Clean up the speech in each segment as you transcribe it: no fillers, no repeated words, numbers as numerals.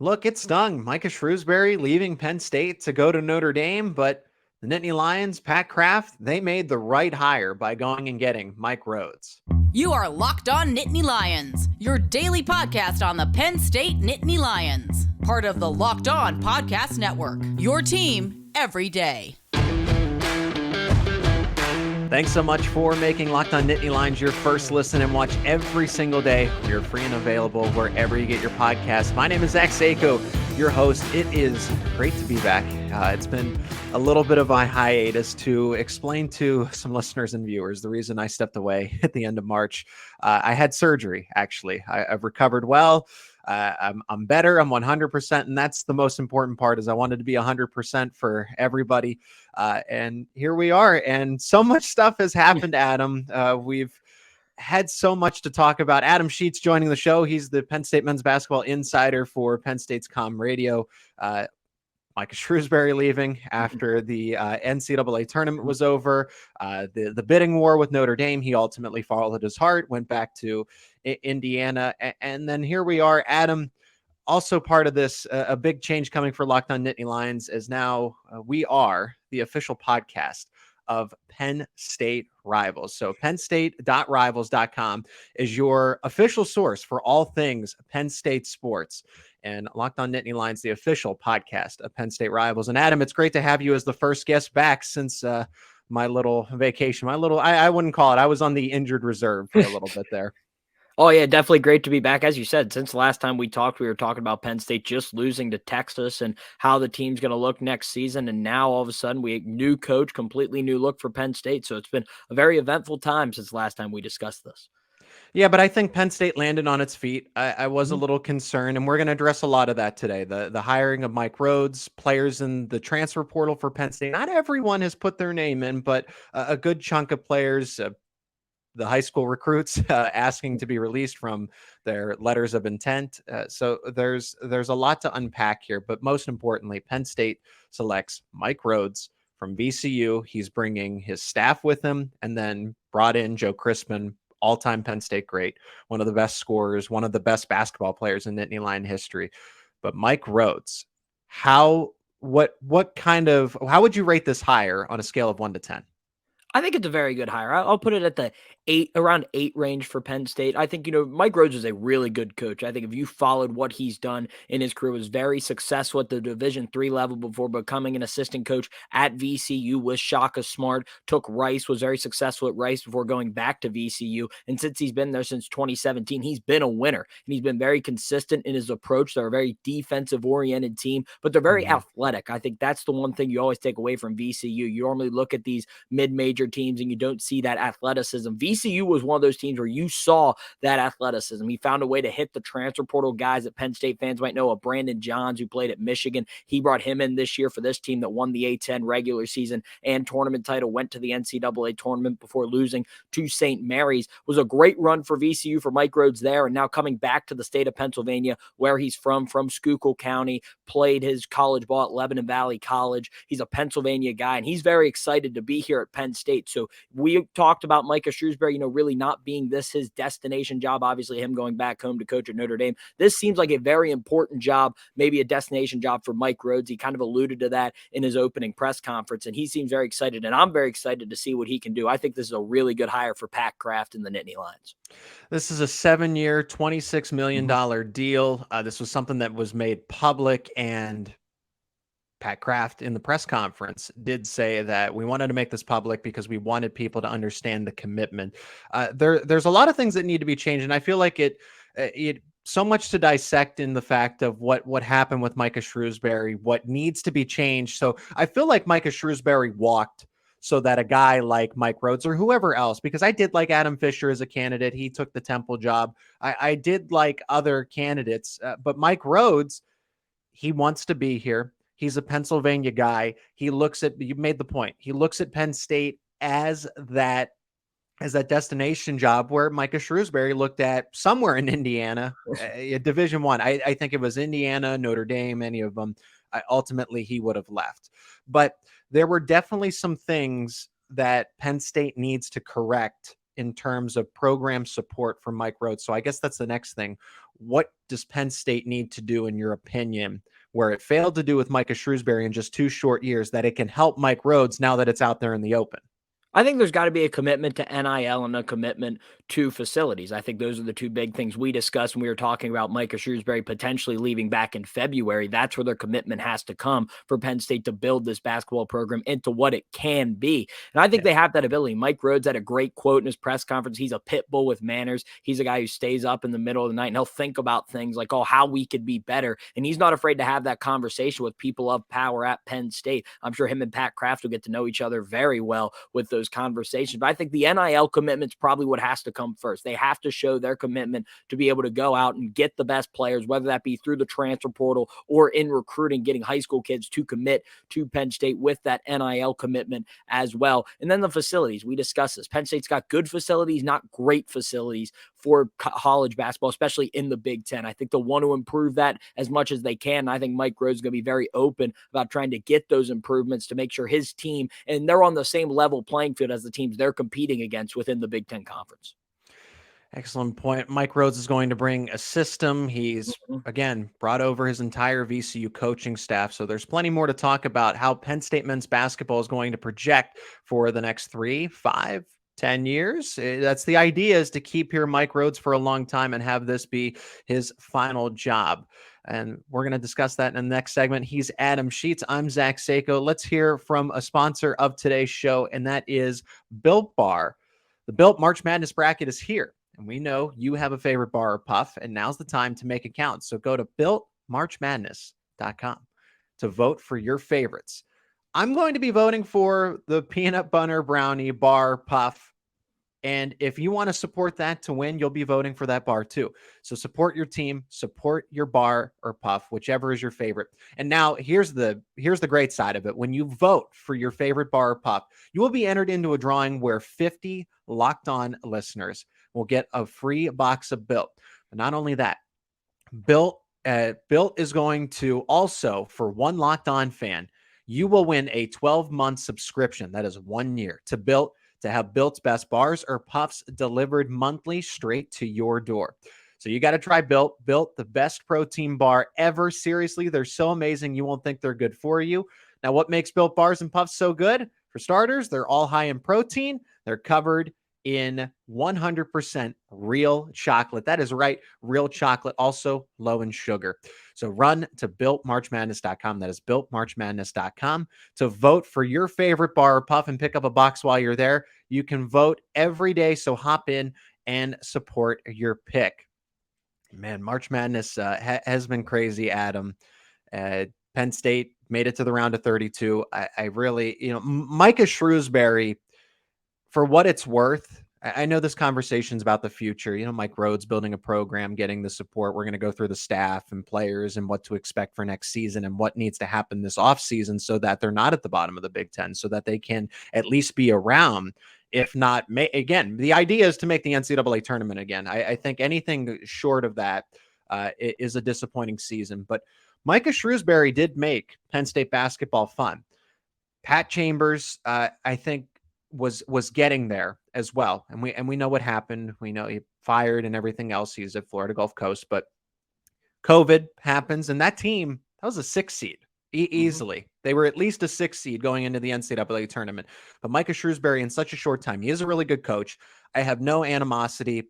Look, it stung. Micah Shrewsberry leaving Penn State to go to Notre Dame, but the Nittany Lions, Pat Kraft, they made the right hire by going and getting Mike Rhoades. You are Locked On Nittany Lions, your daily podcast on the Penn State Nittany Lions. Part of the Locked On Podcast Network, your team every day. Thanks so much for making Locked On Nittany Lions your first listen and watch every single day. We're free and available wherever you get your podcasts. My name is Zach Seyko, your host. It is great to be back. It's been a little bit of a hiatus to explain to some listeners and viewers the reason I stepped away at the end of March. I had surgery, actually. I've recovered well. I'm better. I'm 100%. And that's the most important part is I wanted to be 100% for everybody. And here we are. And so much stuff has happened, Adam. We've had so much to talk about. Adam Sheetz joining the show. He's the Penn State men's basketball insider for Penn State's Com Radio. Micah Shrewsberry leaving after the NCAA tournament was over. The bidding war with Notre Dame, he ultimately followed his heart, went back to Indiana. And then here we are, Adam, also part of this, a big change coming for Locked On Nittany Lions is now we are the official podcast of Penn State Rivals. So pennstate.rivals.com is your official source for all things Penn State sports. And Locked On Nittany Lions, the official podcast of Penn State Rivals. And Adam, it's great to have you as the first guest back since my little vacation. I wouldn't call it. I was on the injured reserve for a little bit there. Oh, yeah, definitely great to be back. As you said, since the last time we talked, we were talking about Penn State just losing to Texas and how the team's going to look next season. And now all of a sudden we new coach, completely new look for Penn State. So it's been a very eventful time since the last time we discussed this. Yeah, but I think Penn State landed on its feet. I was a little concerned, and we're going to address a lot of that today. The hiring of Mike Rhoades, players in the transfer portal for Penn State. Not everyone has put their name in, but a good chunk of players, the high school recruits asking to be released from their letters of intent. So there's a lot to unpack here, but most importantly, Penn State selects Mike Rhoades from VCU. He's bringing his staff with him, and then brought in Joe Crispin, all-time Penn State great, one of the best scorers, one of the best basketball players in Nittany Lion history. But Mike Rhoades, how would you rate this hire on a scale of 1 to 10? I think it's a very good hire. I'll put it at the around 8 range for Penn State. I think, Mike Rhoades is a really good coach. I think if you followed what he's done in his career, was very successful at the Division III level before becoming an assistant coach at VCU with Shaka Smart, took Rice, was very successful at Rice before going back to VCU. And since he's been there since 2017, he's been a winner. And he's been very consistent in his approach. They're a very defensive-oriented team, but they're very athletic. I think that's the one thing you always take away from VCU. You normally look at these mid-major teams and you don't see that athleticism. VCU was one of those teams where you saw that athleticism. He found a way to hit the transfer portal guys that Penn State fans might know, of Brandon Johns, who played at Michigan. He brought him in this year for this team that won the A-10 regular season and tournament title, went to the NCAA tournament before losing to St. Mary's. It was a great run for VCU for Mike Rhoades there, and now coming back to the state of Pennsylvania, where he's from Schuylkill County, played his college ball at Lebanon Valley College. He's a Pennsylvania guy, and he's very excited to be here at Penn State. So we talked about Micah Shrewsberry, really not being his destination job. Obviously, him going back home to coach at Notre Dame. This seems like a very important job, maybe a destination job for Mike Rhoades. He kind of alluded to that in his opening press conference, and he seems very excited, and I'm very excited to see what he can do. I think this is a really good hire for Pat Kraft and the Nittany Lions. This is a 7-year, $26 million deal. This was something that was made public, and Pat Kraft in the press conference did say that we wanted to make this public because we wanted people to understand the commitment. There's a lot of things that need to be changed, and I feel like it so much to dissect in the fact of what happened with Micah Shrewsberry, what needs to be changed. So I feel like Micah Shrewsberry walked so that a guy like Mike Rhoades or whoever else, because I did like Adam Fisher as a candidate. He took the Temple job. I did like other candidates, but Mike Rhoades, he wants to be here. He's a Pennsylvania guy. You made the point. He looks at Penn State as that destination job where Micah Shrewsberry looked at somewhere in Indiana, Division I. I think it was Indiana, Notre Dame, any of them. Ultimately, he would have left. But there were definitely some things that Penn State needs to correct in terms of program support for Mike Rhoades. So I guess that's the next thing. What does Penn State need to do, in your opinion, where it failed to do with Micah Shrewsberry in just 2 short years, that it can help Mike Rhoades now that it's out there in the open? I think there's got to be a commitment to NIL and a commitment to facilities. I think those are the two big things we discussed when we were talking about Micah Shrewsberry potentially leaving back in February. That's where their commitment has to come for Penn State to build this basketball program into what it can be. And I think they have that ability. Mike Rhoades had a great quote in his press conference. He's a pit bull with manners. He's a guy who stays up in the middle of the night and he'll think about things like, oh, how we could be better. And he's not afraid to have that conversation with people of power at Penn State. I'm sure him and Pat Kraft will get to know each other very well with those conversations. But I think the NIL commitment is probably what has to come first. They have to show their commitment to be able to go out and get the best players, whether that be through the transfer portal or in recruiting, getting high school kids to commit to Penn State with that NIL commitment as well. And then the facilities, we discussed this. Penn State's got good facilities, not great facilities for college basketball, especially in the Big Ten. I think they'll want to improve that as much as they can. And I think Mike Rhoades is going to be very open about trying to get those improvements to make sure his team, and they're on the same level playing field as the teams they're competing against within the Big Ten Conference. Excellent point. Mike Rhoades is going to bring a system. He's, again, brought over his entire VCU coaching staff. So there's plenty more to talk about how Penn State men's basketball is going to project for the next 3, 5, 10 years. That's the idea, is to keep here Mike Rhoades for a long time and have this be his final job. And we're going to discuss that in the next segment. He's Adam Sheetz. I'm Zach Seyko. Let's hear from a sponsor of today's show, and that is Built Bar. The Built March Madness bracket is here. And we know you have a favorite bar or puff, and now's the time to make it count. So go to builtmarchmadness.com to vote for your favorites. I'm going to be voting for the peanut butter brownie bar puff. And if you want to support that to win, you'll be voting for that bar too. So support your team, support your bar or puff, whichever is your favorite. And now here's the great side of it. When you vote for your favorite bar or puff, you will be entered into a drawing where 50 Locked On listeners will get a free box of Built. But not only that, Built is going to also, for one Locked On fan, you will win a 12-month subscription. That is 1 year to Built, to have Built's best bars or puffs delivered monthly straight to your door. So you got to try Built. Built, the best protein bar ever. Seriously, they're so amazing, you won't think they're good for you. Now, what makes Built bars and puffs so good? For starters, they're all high in protein. They're covered in 100% real chocolate. That is right, real chocolate, also low in sugar. So run to builtmarchmadness.com. That is builtmarchmadness.com to vote for your favorite bar or puff and pick up a box while you're there. You can vote every day, so hop in and support your pick. Man, March Madness has been crazy, Adam. Penn State made it to the round of 32. I really, Micah Shrewsberry, for what it's worth, I know this conversation's about the future. Mike Rhoades building a program, getting the support. We're going to go through the staff and players and what to expect for next season and what needs to happen this offseason so that they're not at the bottom of the Big Ten, so that they can at least be around. If not, again, the idea is to make the NCAA tournament again. I think anything short of that is a disappointing season. But Micah Shrewsberry did make Penn State basketball fun. Pat Chambers, I think, was getting there as well. And we know what happened. We know he fired and everything else. He's at Florida Gulf Coast, but COVID happens, and that team, that was a 6 seed easily. They were at least a 6 seed going into the NCAA tournament. But Micah Shrewsberry, in such a short time, he is a really good coach. I have no animosity.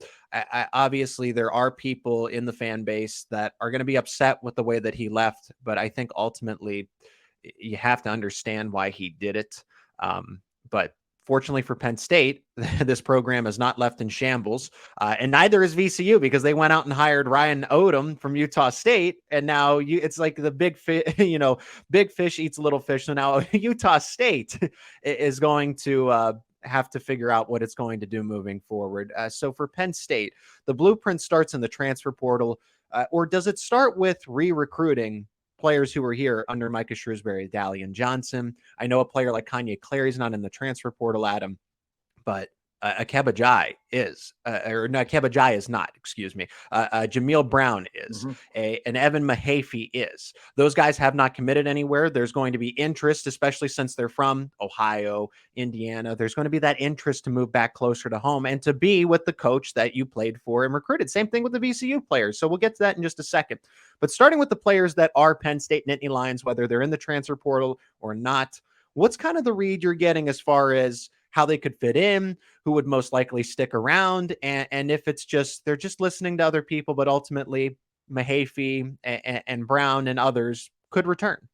Obviously, there are people in the fan base that are going to be upset with the way that he left, but I think ultimately you have to understand why he did it. But fortunately for Penn State, this program is not left in shambles, and neither is VCU, because they went out and hired Ryan Odom from Utah State, and now it's like the big fish eats little fish. So now Utah State is going to have to figure out what it's going to do moving forward. So for Penn State, the blueprint starts in the transfer portal, or does it start with re-recruiting players who were here under Micah Shrewsberry, Dalian Johnson? I know a player like Kanye Clary is not in the transfer portal, Adam, but Kebba Njie is, or no, Kebba Njie is not, excuse me. Jameel Brown is, an Evan Mahaffey is. Those guys have not committed anywhere. There's going to be interest, especially since they're from Ohio, Indiana. There's going to be that interest to move back closer to home and to be with the coach that you played for and recruited. Same thing with the VCU players. So we'll get to that in just a second. But starting with the players that are Penn State Nittany Lions, whether they're in the transfer portal or not, what's kind of the read you're getting as far as how they could fit in, who would most likely stick around, and if it's just they're just listening to other people, but ultimately Mahaffey and Brown and others could return?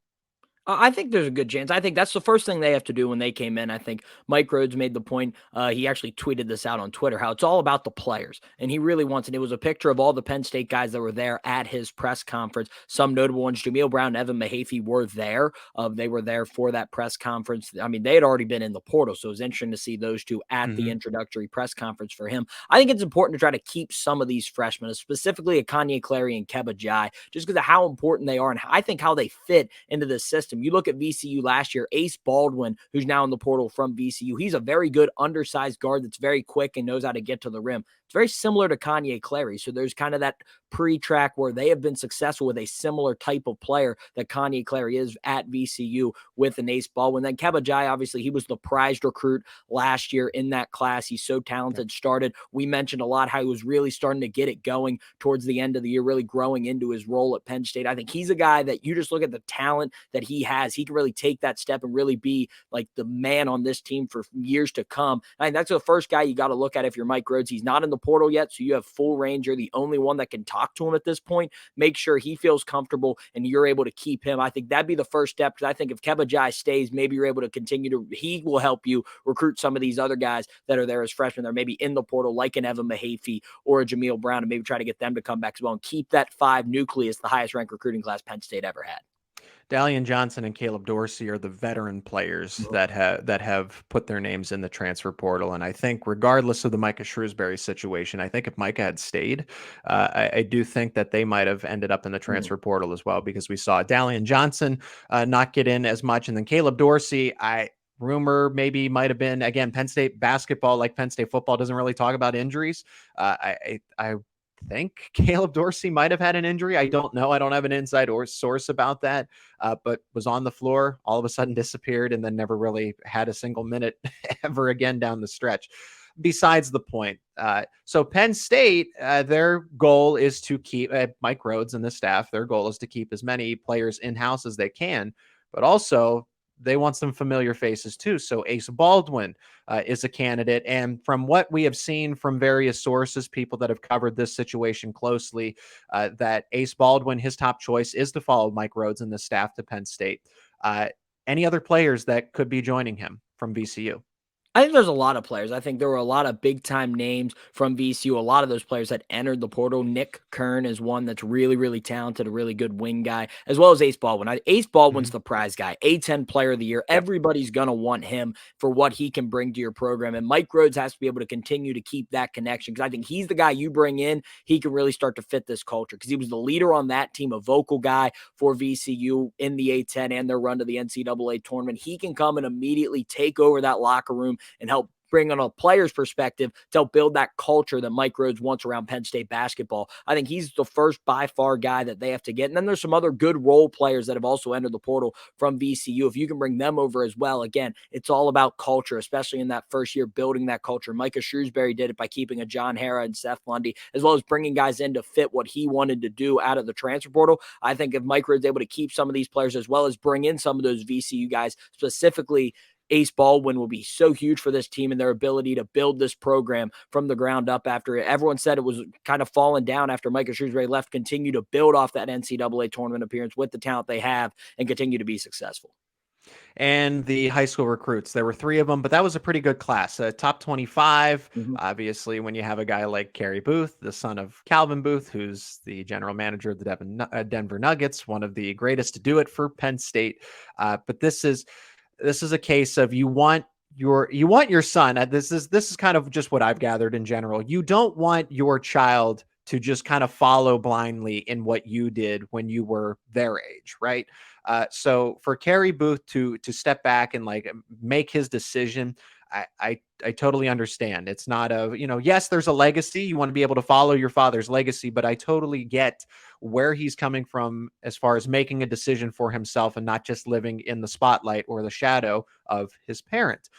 I think there's a good chance. I think that's the first thing they have to do when they came in. I think Mike Rhoades made the point. He actually tweeted this out on Twitter, how it's all about the players. And he really wants, and it was a picture of all the Penn State guys that were there at his press conference. Some notable ones, Jameel Brown and Evan Mahaffey were there. They were there for that press conference. I mean, they had already been in the portal, so it was interesting to see those two at the introductory press conference for him. I think it's important to try to keep some of these freshmen, specifically a Kanye Clary and Kebba Njie, just because of how important they are and I think how they fit into the system. You look at VCU last year, Ace Baldwin, who's now in the portal from VCU. He's a very good undersized guard that's very quick and knows how to get to the rim. It's very similar to Kanye Clary. So there's kind of that pre-track where they have been successful with a similar type of player that Kanye Clary is at VCU with an Ace Baldwin. Then Kebba Njie, obviously, he was the prized recruit last year in that class. He's so talented, started. We mentioned a lot how he was really starting to get it going towards the end of the year, really growing into his role at Penn State. I think he's a guy that you just look at the talent that he has. He can really take that step and really be like the man on this team for years to come. I think that's the first guy you got to look at if you're Mike Rhoades. He's not in the portal yet, so you have full range. You're the only one that can talk to him at this point. Make sure he feels comfortable and you're able to keep him. I think that'd be the first step, because I think if Kebba Njie stays, maybe you're able to continue to, he will help you recruit some of these other guys that are there as freshmen. They're maybe in the portal, like an Evan Mahaffey or a Jameel Brown, and maybe try to get them to come back as well and keep that 5 nucleus, the highest ranked recruiting class Penn State ever had. Dalian Johnson and Caleb Dorsey are the veteran players that have put their names in the transfer portal. And I think regardless of the Micah Shrewsberry situation, I think if Micah had stayed, I do think that they might have ended up in the transfer portal as well, because we saw Dalian Johnson not get in as much. And then Caleb Dorsey, rumor maybe might have been, again, Penn State basketball, like Penn State football, doesn't really talk about injuries. I think Caleb Dorsey might have had an injury. I don't know. I don't have an inside or source about that, but was on the floor, all of a sudden disappeared, and then never really had a single minute ever again down the stretch. Besides the point. So Penn State, their goal is to keep Mike Rhoades and the staff. Their goal is to keep as many players in-house as they can, but also they want some familiar faces too. So Ace Baldwin is a candidate. And from what we have seen from various sources, people that have covered this situation closely, that Ace Baldwin, his top choice is to follow Mike Rhoades and the staff to Penn State. Any other players that could be joining him from VCU? I think there's a lot of players. I think there were a lot of big-time names from VCU. A lot of those players that entered the portal. Nick Kern is one that's really, really talented, a really good wing guy, as well as Ace Baldwin. Ace Baldwin's the prize guy, A-10 player of the year. Everybody's going to want him for what he can bring to your program. And Mike Rhoades has to be able to continue to keep that connection, because I think he's the guy you bring in. He can really start to fit this culture, because he was the leader on that team, a vocal guy for VCU in the A-10 and their run to the NCAA tournament. He can come and immediately take over that locker room and help bring on a player's perspective to help build that culture that Mike Rhoades wants around Penn State basketball. I think he's the first by far guy that they have to get. And then there's some other good role players that have also entered the portal from VCU. If you can bring them over as well, again, it's all about culture, especially in that first year, building that culture. Micah Shrewsberry did it by keeping a John Hara and Seth Lundy, as well as bringing guys in to fit what he wanted to do out of the transfer portal. I think if Mike Rhoades is able to keep some of these players, as well as bring in some of those VCU guys, specifically Ace Baldwin, will be so huge for this team and their ability to build this program from the ground up after everyone said it was kind of falling down after Micah Shrewsberry left, continue to build off that NCAA tournament appearance with the talent they have and continue to be successful. And the high school recruits, there were 3 of them, but that was a pretty good class. Top 25, obviously, when you have a guy like Carey Booth, the son of Calvin Booth, who's the general manager of the Denver Nuggets, one of the greatest to do it for Penn State. But this is a case of you want your son. This is kind of just what I've gathered in general. You don't want your child to just kind of follow blindly in what you did when you were their age, right? So for Carey Booth to step back and like make his decision, I totally understand. It's not yes, there's a legacy. You want to be able to follow your father's legacy, but I totally get where he's coming from as far as making a decision for himself and not just living in the spotlight or the shadow of his parent.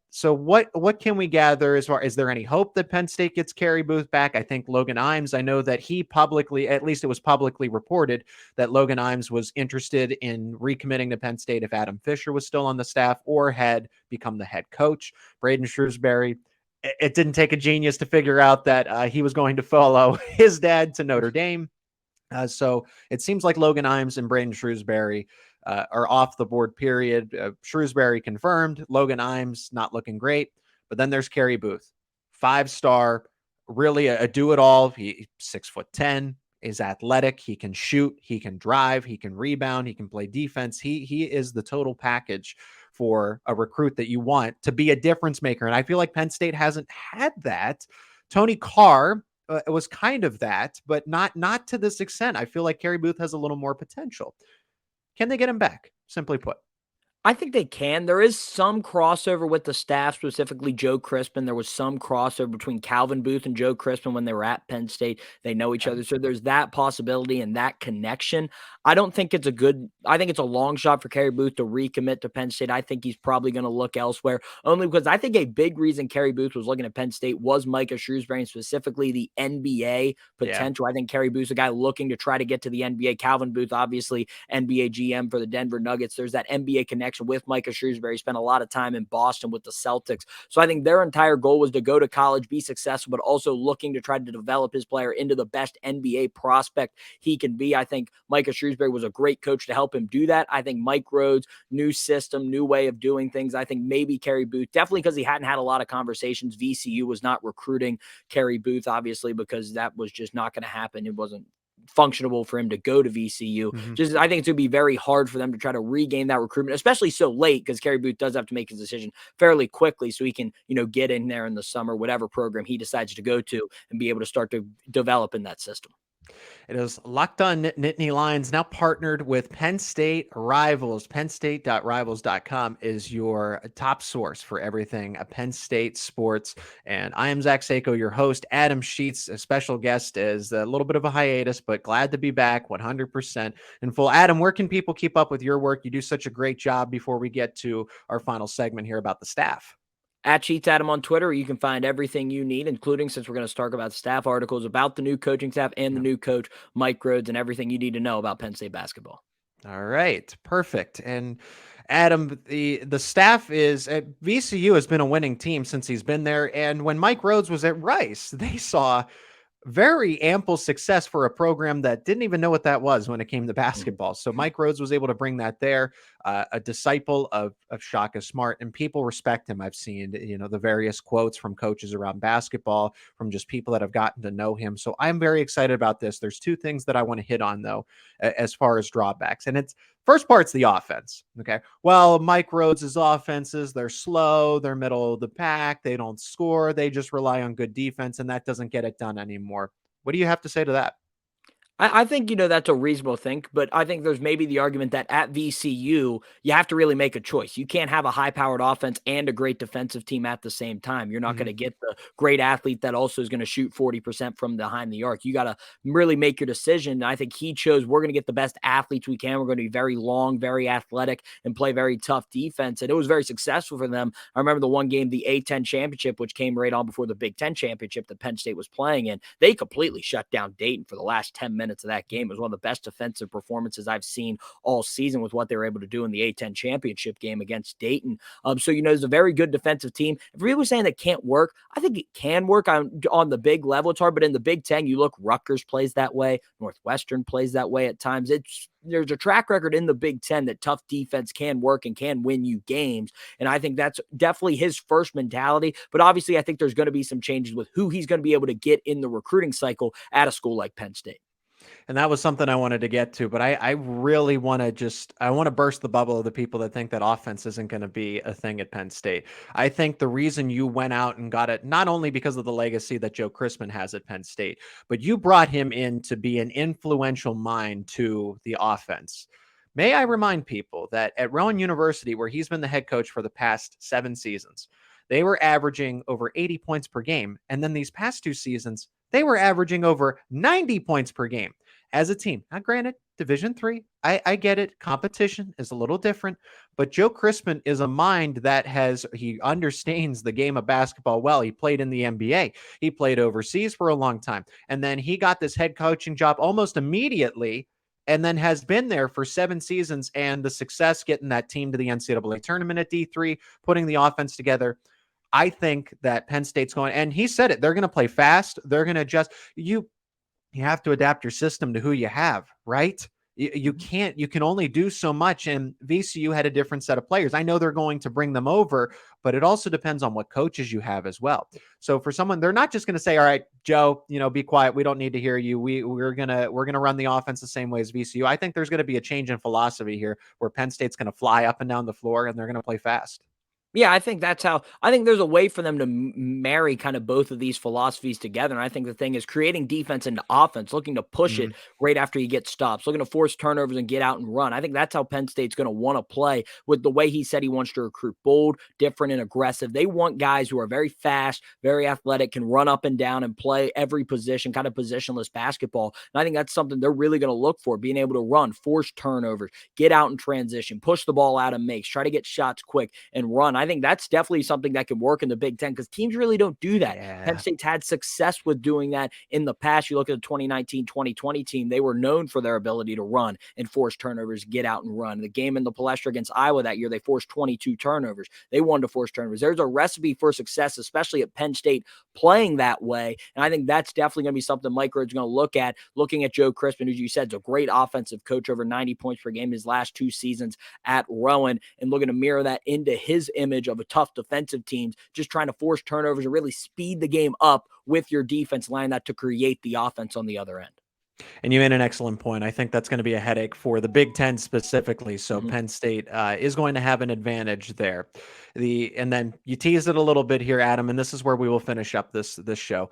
So what can we gather as far, is there any hope that Penn State gets Carey Booth back? I think Logan Imes, I know that he publicly, at least it was publicly reported, that Logan Imes was interested in recommitting to Penn State if Adam Fisher was still on the staff or had become the head coach. Braden Shrewsberry, it didn't take a genius to figure out that he was going to follow his dad to Notre Dame. So it seems like Logan Imes and Braden Shrewsberry are off the board, period. Shrewsberry confirmed. Logan Imes not looking great. But then there's Carey Booth, 5-star, really a do-it-all. He's 6'10", is athletic. He can shoot. He can drive. He can rebound. He can play defense. He is the total package for a recruit that you want to be a difference maker. And I feel like Penn State hasn't had that. Tony Carr was kind of that, but not to this extent. I feel like Carey Booth has a little more potential. Can they get him back? Simply put. I think they can. There is some crossover with the staff, specifically Joe Crispin. There was some crossover between Calvin Booth and Joe Crispin when they were at Penn State. They know each other. So there's that possibility and that connection. I think it's a long shot for Carey Booth to recommit to Penn State. I think he's probably going to look elsewhere, only because I think a big reason Carey Booth was looking at Penn State was Micah Shrewsberry and specifically the NBA potential. Yeah. I think Carey Booth's a guy looking to try to get to the NBA. Calvin Booth, obviously NBA GM for the Denver Nuggets. There's that NBA connection with Micah Shrewsberry. Spent a lot of time in Boston with the Celtics. So I think their entire goal was to go to college, be successful, but also looking to try to develop his player into the best NBA prospect he can be. I think Micah Shrewsberry was a great coach to help him do that. I think Mike Rhoades, new system, new way of doing things. I think maybe Carey Booth, definitely because he hadn't had a lot of conversations. VCU was not recruiting Carey Booth, obviously, because that was just not going to happen. It wasn't functionable for him to go to VCU. Just I think it's going to be very hard for them to try to regain that recruitment, especially so late, because Carey Booth does have to make his decision fairly quickly so he can, get in there in the summer, whatever program he decides to go to, and be able to start to develop in that system. It is Locked On Nittany Lions, now partnered with Penn State Rivals. PennState.rivals.com is your top source for everything Penn State sports. And I am Zach Seyko, your host. Adam Sheetz, a special guest, is a little bit of a hiatus, but glad to be back 100% in full. Adam, where can people keep up with your work? You do such a great job before we get to our final segment here about the staff. At Sheetz Adam on Twitter, you can find everything you need, including, since we're going to start about staff, articles about the new coaching staff and the new coach, Mike Rhoades, and everything you need to know about Penn State basketball. All right, perfect. And Adam, the staff is at VCU has been a winning team since he's been there. And when Mike Rhoades was at Rice, they saw very ample success for a program that didn't even know what that was when it came to basketball. So Mike Rhoades was able to bring that there, a disciple of Shaka Smart, and people respect him. I've seen, the various quotes from coaches around basketball, from just people that have gotten to know him. So I'm very excited about this. There's two things that I want to hit on, though, as far as drawbacks. And first part's the offense. Okay. Well, Mike Rhoades' offenses, they're slow, they're middle of the pack, they don't score, they just rely on good defense, and that doesn't get it done anymore. What do you have to say to that? I think, that's a reasonable thing, but I think there's maybe the argument that at VCU, you have to really make a choice. You can't have a high-powered offense and a great defensive team at the same time. You're not going to get the great athlete that also is going to shoot 40% from behind the arc. You got to really make your decision. I think he chose, we're going to get the best athletes we can. We're going to be very long, very athletic, and play very tough defense. And it was very successful for them. I remember the one game, the A-10 championship, which came right on before the Big Ten championship that Penn State was playing in. They completely shut down Dayton for the last 10 minutes of that game. It was one of the best defensive performances I've seen all season with what they were able to do in the A-10 championship game against Dayton. So, it's a very good defensive team. If people are saying that can't work, I think it can work on the big level. It's hard, but in the Big Ten, you look, Rutgers plays that way. Northwestern plays that way at times. There's a track record in the Big Ten that tough defense can work and can win you games. And I think that's definitely his first mentality. But obviously, I think there's going to be some changes with who he's going to be able to get in the recruiting cycle at a school like Penn State. And that was something I wanted to get to, but I really want to burst the bubble of the people that think that offense isn't going to be a thing at Penn State. I think the reason you went out and got it, not only because of the legacy that Joe Crispin has at Penn State, but you brought him in to be an influential mind to the offense. May I remind people that at Rowan University, where he's been the head coach for the past 7 seasons, they were averaging over 80 points per game. And then these past 2 seasons, they were averaging over 90 points per game as a team. Now, granted, Division III, I get it. Competition is a little different, but Joe Crispin is a mind that he understands the game of basketball well. He played in the NBA. He played overseas for a long time. And then he got this head coaching job almost immediately, and then has been there for 7 seasons, and the success getting that team to the NCAA tournament at D3, putting the offense together. I think that Penn State's going, and he said it, they're going to play fast. They're going to adjust. You have to adapt your system to who you have, right? You can only do so much. And VCU had a different set of players. I know they're going to bring them over, but it also depends on what coaches you have as well. So for someone, they're not just going to say, all right, Joe, be quiet. We don't need to hear you. We're going to run the offense the same way as VCU. I think there's going to be a change in philosophy here where Penn State's going to fly up and down the floor and they're going to play fast. Yeah, I think there's a way for them to marry kind of both of these philosophies together. And I think the thing is creating defense into offense, looking to push it right after you get stops, looking to force turnovers and get out and run. I think that's how Penn State's going to want to play with the way he said he wants to recruit: bold, different, and aggressive. They want guys who are very fast, very athletic, can run up and down and play every position, kind of positionless basketball. And I think that's something they're really going to look for, being able to run, force turnovers, get out in transition, push the ball out of makes, try to get shots quick and run. I think that's definitely something that can work in the Big Ten because teams really don't do that. Yeah. Penn State's had success with doing that in the past. You look at the 2019-2020 team, they were known for their ability to run and force turnovers, get out and run. The game in the Palestra against Iowa that year, they forced 22 turnovers. They wanted to force turnovers. There's a recipe for success, especially at Penn State, playing that way. And I think that's definitely going to be something Mike Rhoades is going to look at, looking at Joe Crispin, who you said is a great offensive coach, over 90 points per game his last 2 seasons at Rowan, and looking to mirror that into his image of a tough defensive teams, just trying to force turnovers and really speed the game up with your defense line that to create the offense on the other end. And you made an excellent point. I think that's going to be a headache for the Big Ten specifically. So Penn State is going to have an advantage there. And then you teased it a little bit here, Adam, and this is where we will finish up this show,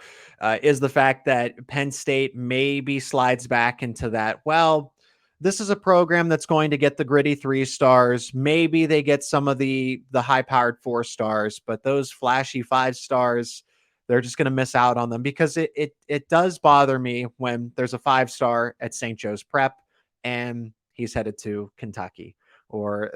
is the fact that Penn State maybe slides back into that, well, this is a program that's going to get the gritty 3 stars. Maybe they get some of the high-powered 4 stars, but those flashy 5 stars, they're just going to miss out on them, because it does bother me when there's a 5-star at St. Joe's Prep and he's headed to Kentucky, or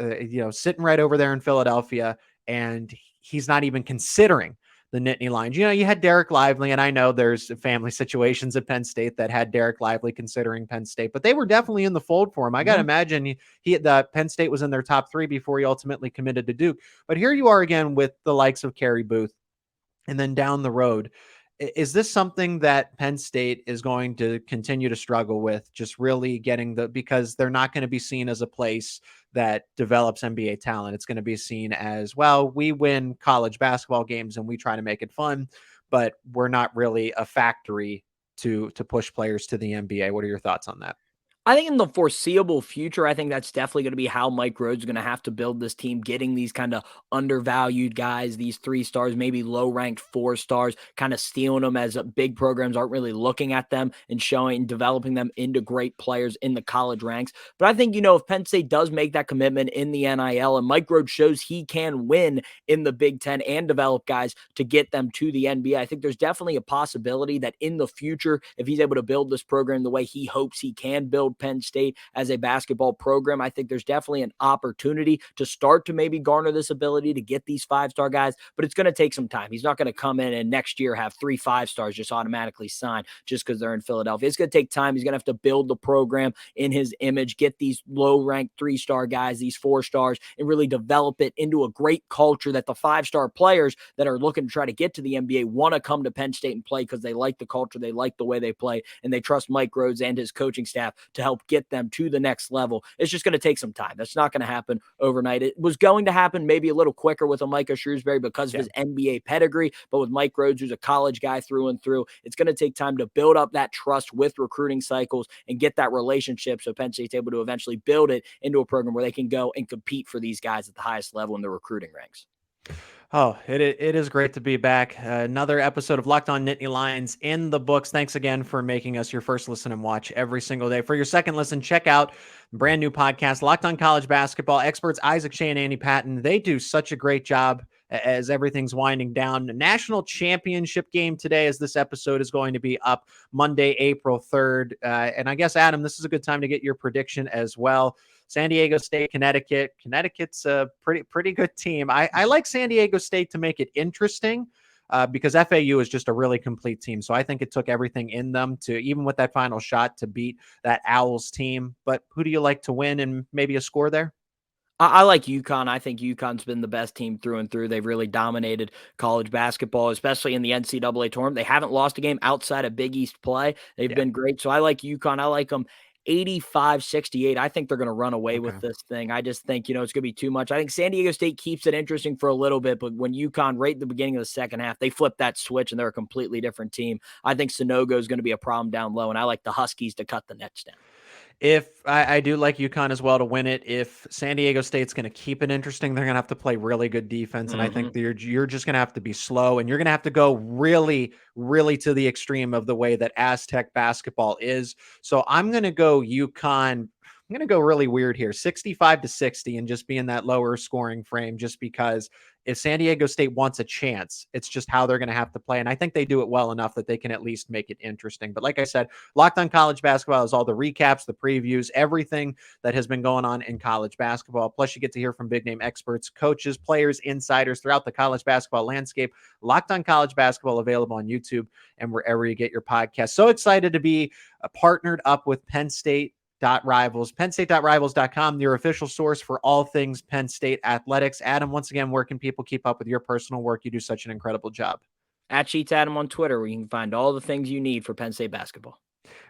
sitting right over there in Philadelphia, and he's not even considering the Nittany Lions. You had Derek Lively, and I know there's family situations at Penn State that had Derek Lively considering Penn State, but they were definitely in the fold for him. I got to imagine the Penn State was in their top 3 before he ultimately committed to Duke. But here you are again with the likes of Carey Booth, and then down the road. Is this something that Penn State is going to continue to struggle with, just really getting because they're not going to be seen as a place that develops NBA talent? It's going to be seen as, well, we win college basketball games and we try to make it fun, but we're not really a factory to push players to the NBA. What are your thoughts on that? I think in the foreseeable future, I think that's definitely going to be how Mike Rhoades is going to have to build this team, getting these kind of undervalued guys, these 3 stars, maybe low-ranked 4 stars, kind of stealing them as big programs aren't really looking at them and showing and developing them into great players in the college ranks. But I think, if Penn State does make that commitment in the NIL and Mike Rhoades shows he can win in the Big Ten and develop guys to get them to the NBA, I think there's definitely a possibility that in the future, if he's able to build this program the way he hopes he can build Penn State as a basketball program, I think there's definitely an opportunity to start to maybe garner this ability to get these 5-star guys, but it's going to take some time. He's not going to come in and next year have 3 5-stars just automatically sign just because they're in Philadelphia. It's going to take time. He's going to have to build the program in his image, get these low-ranked 3-star guys, these 4 stars, and really develop it into a great culture that the 5-star players that are looking to try to get to the NBA want to come to Penn State and play because they like the culture, they like the way they play, and they trust Mike Rhoades and his coaching staff to help get them to the next level. It's just going to take some time. That's not going to happen overnight. It was going to happen maybe a little quicker with a Micah Shrewsberry because of his NBA pedigree, but with Mike Rhoades, who's a college guy through and through, it's going to take time to build up that trust with recruiting cycles and get that relationship so Penn State's able to eventually build it into a program where they can go and compete for these guys at the highest level in the recruiting ranks. Oh, it is great to be back. Another episode of Locked On Nittany Lions in the books. Thanks again for making us your first listen and watch every single day. For your second listen, check out brand new podcast, Locked On College Basketball. Experts Isaac Shea and Andy Patton. They do such a great job as everything's winding down. National championship game today, as this episode is going to be up Monday, April 3rd. And I guess, Adam, this is a good time to get your prediction as well. San Diego State, Connecticut. Connecticut's a pretty good team. I like San Diego State to make it interesting. Because FAU is just a really complete team. So I think it took everything in them to, even with that final shot, to beat that Owls team. But who do you like to win and maybe a score there? I like UConn. I think UConn's been the best team through and through. They've really dominated college basketball, especially in the NCAA tournament. They haven't lost a game outside of Big East play. They've been great. So I like UConn. I like them 85-68. I think they're going to run away with this thing. I just think, it's going to be too much. I think San Diego State keeps it interesting for a little bit, but when UConn, right at the beginning of the second half, they flip that switch and they're a completely different team. I think Sonogo is going to be a problem down low, and I like the Huskies to cut the nets down. If I do like UConn as well to win it. If San Diego State's going to keep it interesting, they're going to have to play really good defense. And I think you're just going to have to be slow, and you're going to have to go really, really to the extreme of the way that Aztec basketball is. So I'm going to go UConn. I'm going to go really weird here, 65-60, and just be in that lower scoring frame, just because if San Diego State wants a chance, it's just how they're going to have to play. And I think they do it well enough that they can at least make it interesting. But like I said, Locked On College Basketball is all the recaps, the previews, everything that has been going on in college basketball. Plus, you get to hear from big name experts, coaches, players, insiders throughout the college basketball landscape. Locked On College Basketball available on YouTube and wherever you get your podcast. So excited to be partnered up with Penn State Rivals, PennState.rivals.com, your official source for all things Penn State athletics. Adam, once again, where can people keep up with your personal work? You do such an incredible job. At Sheetz Adam on Twitter, where you can find all the things you need for Penn State basketball.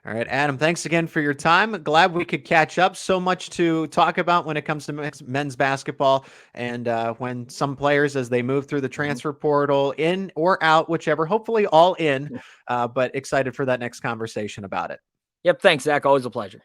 All right, Adam, thanks again for your time. Glad we could catch up. So much to talk about when it comes to men's basketball, and when some players, as they move through the transfer portal, in or out, whichever, hopefully all in, but excited for that next conversation about it. Yep, thanks, Zach. Always a pleasure.